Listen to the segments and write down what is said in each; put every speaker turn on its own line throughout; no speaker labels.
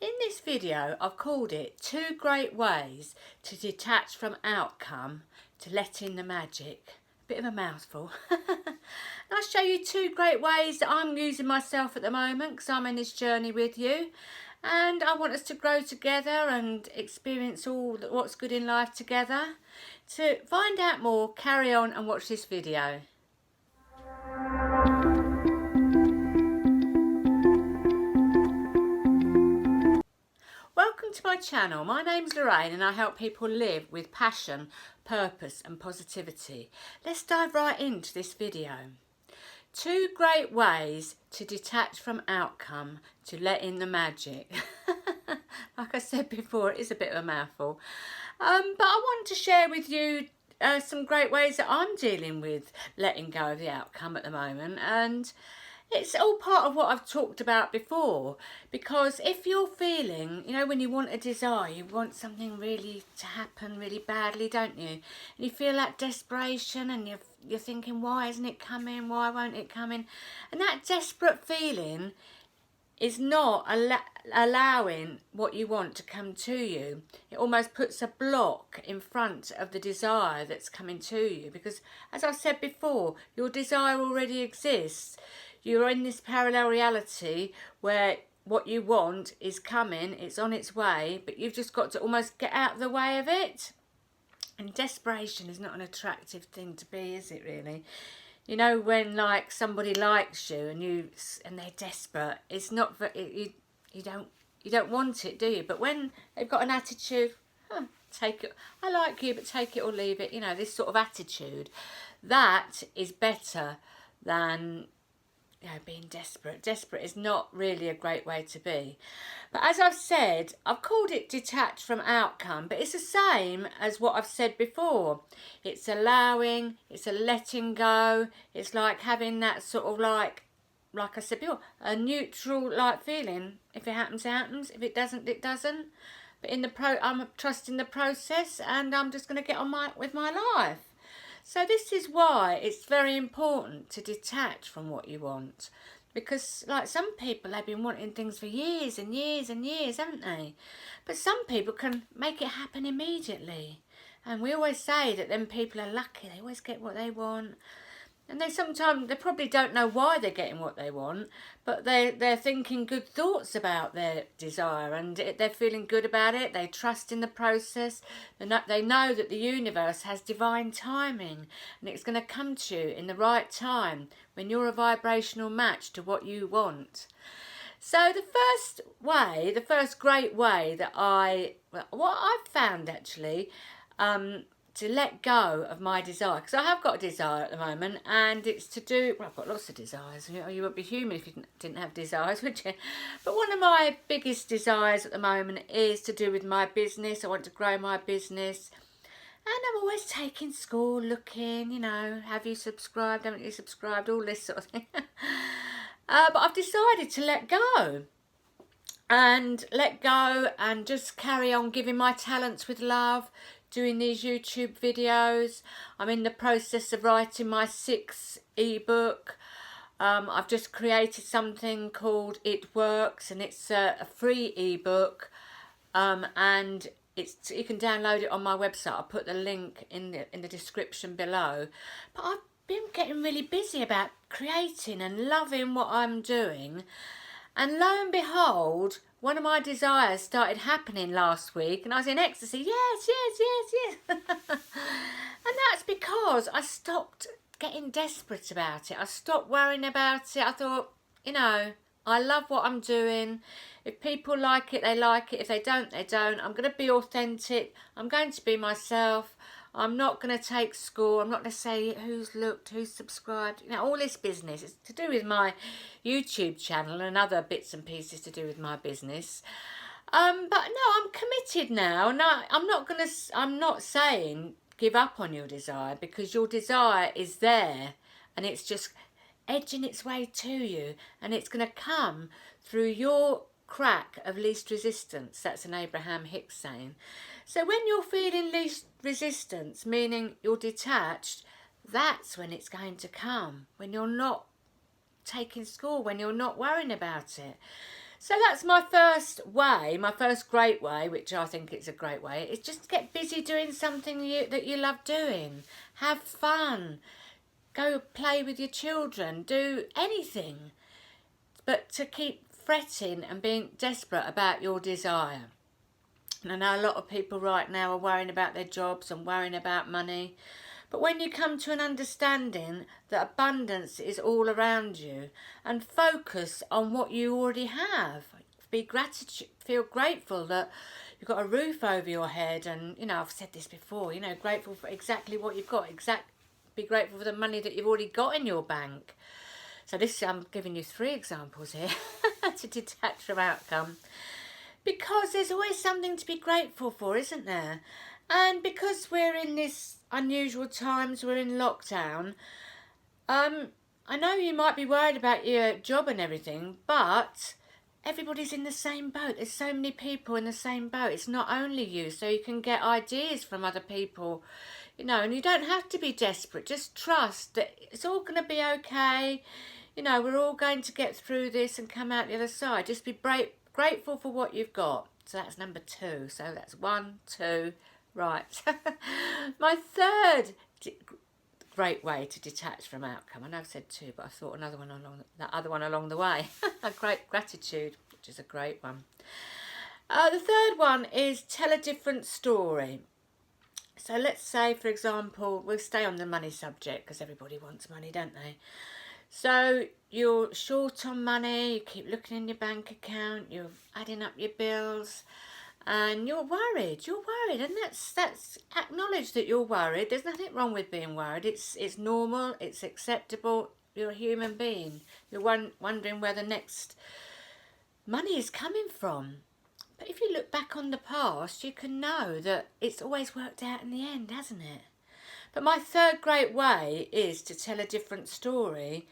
In this video, I've called it 2 Great Ways to Detach from Outcome to Let in the Magic. Bit of a mouthful. I'll show you 2 great ways that I'm using myself at the moment because I'm in this journey with you. And I want us to grow together and experience all what's good in life together. To find out more, carry on and watch this video. Welcome to my channel. My name's Lorraine and I help people live with passion, purpose and positivity. Let's dive right into this video. 2 great ways to detach from outcome to let in the magic. Like I said before, it is a bit of a mouthful. But I want to share with you some great ways that I'm dealing with letting go of the outcome at the moment, and it's all part of what I've talked about before. Because if you're feeling, you know, when you want a desire, you want something really to happen really badly, don't you? And you feel that desperation and you're thinking, why isn't it coming? Why won't it come in? And that desperate feeling is not allowing what you want to come to you. It almost puts a block in front of the desire that's coming to you, because as I've said before, your desire already exists. You're in this parallel reality where what you want is coming, it's on its way, but you've just got to almost get out of the way of it. And desperation is not an attractive thing to be, is it really? You know, when like somebody likes you and they're desperate, it's not you don't want it, do you? But when they've got an attitude, take it, I like you, but take it or leave it, you know, this sort of attitude, that is better than, you know, being desperate. Desperate is not really a great way to be. But as I've said, I've called it detached from outcome, but it's the same as what I've said before. It's allowing, it's a letting go. It's like having that sort of like I said before, a neutral like feeling. If it happens, it happens. If it doesn't, it doesn't. But I'm trusting the process, and I'm just going to get on with my life. So this is why it's very important to detach from what you want. Because like some people, they've been wanting things for years and years and years, haven't they? But some people can make it happen immediately. And we always say that them people are lucky. They always get what they want. And they probably don't know why they're getting what they want, but they're thinking good thoughts about their desire, and they're feeling good about it. They trust in the process. They know that the universe has divine timing, and it's going to come to you in the right time when you're a vibrational match to what you want. So the first great way that what I've found actually, to let go of my desire, because I have got a desire at the moment, and it's to do, well, I've got lots of desires. You wouldn't be human if you didn't have desires, would you? But one of my biggest desires at the moment is to do with my business. I want to grow my business, and I'm always taking score, looking, you know, have you subscribed, haven't you subscribed, all this sort of thing. But I've decided to let go and just carry on giving my talents with love, doing these YouTube videos. I'm in the process of writing my 6th ebook. I've just created something called It Works, and it's a free ebook, and you can download it on my website. I'll put the link in the description below. But I've been getting really busy about creating and loving what I'm doing. And lo and behold, one of my desires started happening last week, and I was in ecstasy. Yes. And that's because I stopped getting desperate about it. I stopped worrying about it. I thought, you know, I love what I'm doing. If people like it, they like it. If they don't, they don't. I'm going to be authentic. I'm going to be myself. I'm not going to take score. I'm not going to say who's looked, who's subscribed. You know, all this business. It's to do with my YouTube channel and other bits and pieces to do with my business. But no, I'm committed now. No, I'm not saying give up on your desire, because your desire is there and it's just edging its way to you, and it's going to come through your crack of least resistance. That's an Abraham Hicks saying. So when you're feeling least resistance, meaning you're detached, that's when it's going to come, when you're not taking score, when you're not worrying about it. So that's my first way, my first great way, which I think is a great way, is just get busy doing something that you love doing. Have fun. Go play with your children. Do anything. But to keep fretting and being desperate about your desire. And I know a lot of people right now are worrying about their jobs and worrying about money. But when you come to an understanding that abundance is all around you and focus on what you already have, feel grateful that you've got a roof over your head, and I've said this before, grateful for exactly what you've got, be grateful for the money that you've already got in your bank. So I'm giving you 3 examples here to detach from outcome, because there's always something to be grateful for, isn't there? And because we're in this unusual times, we're in lockdown, I know you might be worried about your job and everything, but everybody's in the same boat. There's so many people in the same boat. It's not only you, so you can get ideas from other people, and you don't have to be desperate. Just trust that it's all going to be okay. We're all going to get through this and come out the other side. Just be grateful for what you've got. So that's number 2. So that's 1, 2, right. My third great way to detach from outcome. I know I've said 2, but I thought the other one along the way. Great gratitude, which is a great one. The third one is tell a different story. So let's say, for example, we'll stay on the money subject because everybody wants money, don't they? So you're short on money, you keep looking in your bank account, you're adding up your bills, and you're worried, and that's acknowledge that you're worried. There's nothing wrong with being worried. It's normal, it's acceptable. You're a human being. You're wondering where the next money is coming from. But if you look back on the past, you can know that it's always worked out in the end, hasn't it? But my third great way is to tell a different story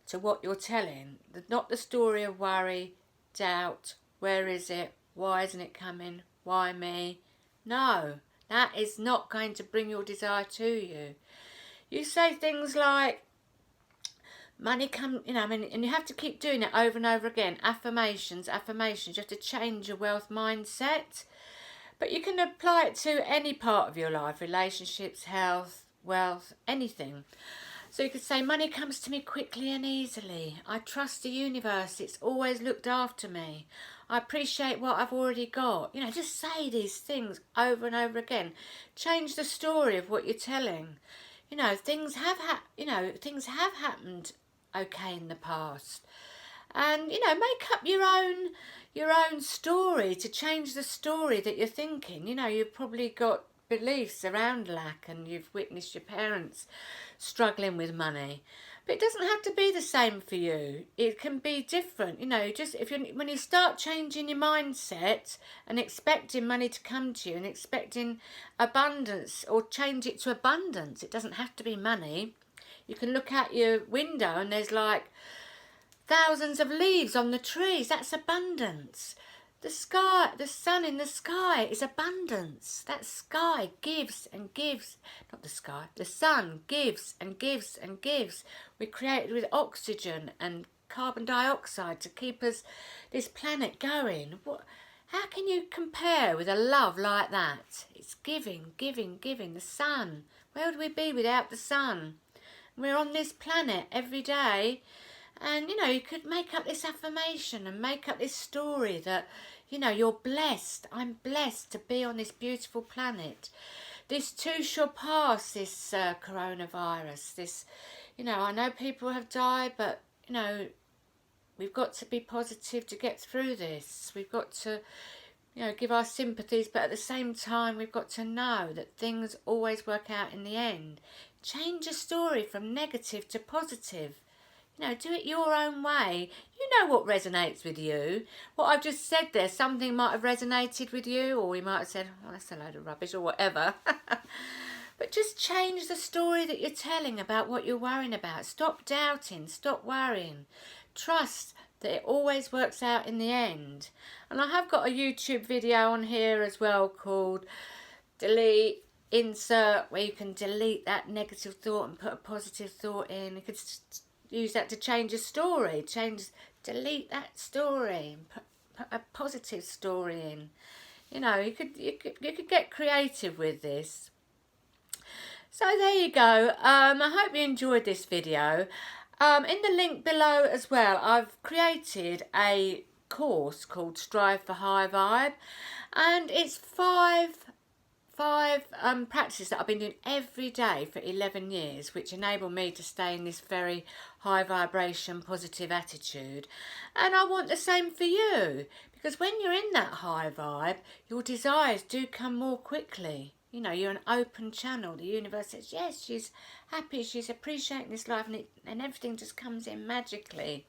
to what you're telling. Not the story of worry, doubt, where is it, why isn't it coming, why me? No, that is not going to bring your desire to you. You say things like, money and you have to keep doing it over and over again. Affirmations. You have to change your wealth mindset. But you can apply it to any part of your life, relationships, health, wealth, anything. So you could say, money comes to me quickly and easily. I trust the universe. It's always looked after me. I appreciate what I've already got. Just say these things over and over again. Change the story of what you're telling. Things have happened okay in the past. And, make up your own story to change the story that you're thinking. You've probably got beliefs around lack, and you've witnessed your parents struggling with money. But it doesn't have to be the same for you. It can be different. When you start changing your mindset and expecting money to come to you and expecting abundance, or change it to abundance, it doesn't have to be money. You can look out your window and there's like thousands of leaves on the trees. That's abundance. The sky, the sun in the sky is abundance. That sky gives and gives. Not the sky. The sun gives and gives and gives. We're created with oxygen and carbon dioxide to keep this planet going. How can you compare with a love like that? It's giving, giving, giving. The sun. Where would we be without the sun? We're on this planet every day. And, you could make up this affirmation and make up this story that, you're blessed. I'm blessed to be on this beautiful planet. This too shall pass, this coronavirus. This, I know people have died, but, we've got to be positive to get through this. We've got to, give our sympathies, but at the same time, we've got to know that things always work out in the end. Change your story from negative to positive. Do it your own way. You know what resonates with you. What I've just said there, something might have resonated with you, or you might have said, oh, that's a load of rubbish, or whatever. But just change the story that you're telling about what you're worrying about. Stop doubting, stop worrying. Trust that it always works out in the end. And I have got a YouTube video on here as well called Delete, Insert, where you can delete that negative thought and put a positive thought in. You could use that to change your story, change delete that story and put a positive story in. You know, you could get creative with this. So there you go. I hope you enjoyed this video. In the link below as well, I've created a course called Strive for High Vibe, and it's five practices that I've been doing every day for 11 years, which enable me to stay in this very high vibration, positive attitude. And I want the same for you, because when you're in that high vibe, your desires do come more quickly. You know, you're an open channel. The universe says, yes, she's happy, she's appreciating this life, and everything just comes in magically.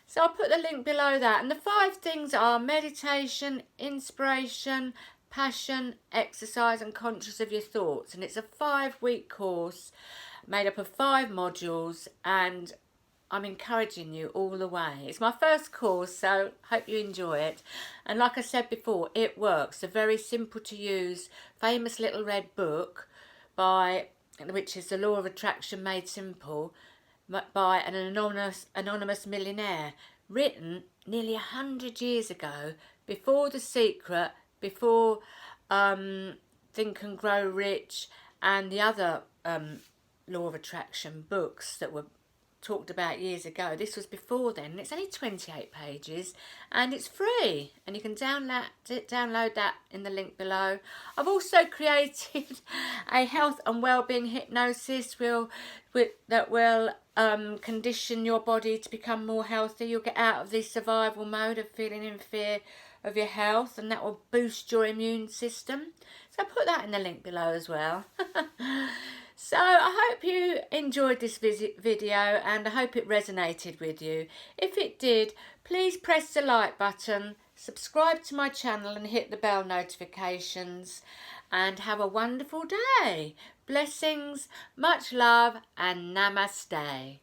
So I'll put the link below that. And the 5 things are meditation, inspiration, passion, exercise, and conscious of your thoughts. And it's a 5-week course made up of 5 modules, and I'm encouraging you all the way. It's my first course, so hope you enjoy it. And like I said before, it works. A very simple to use, famous little red book which is The Law of Attraction Made Simple, by an anonymous millionaire, written nearly 100 years ago, before The Secret, before Think and Grow Rich, and the other Law of Attraction books that were talked about years ago. This was before then, and it's only 28 pages, and it's free, and you can download that in the link below. I've also created a health and wellbeing hypnosis that will condition your body to become more healthy. You'll get out of the survival mode of feeling in fear of your health, and that will boost your immune system. So I put that in the link below as well. So I hope you enjoyed this video, and I hope it resonated with you. If it did, please press the like button, subscribe to my channel and hit the bell notifications, and have a wonderful day. Blessings, much love, and namaste.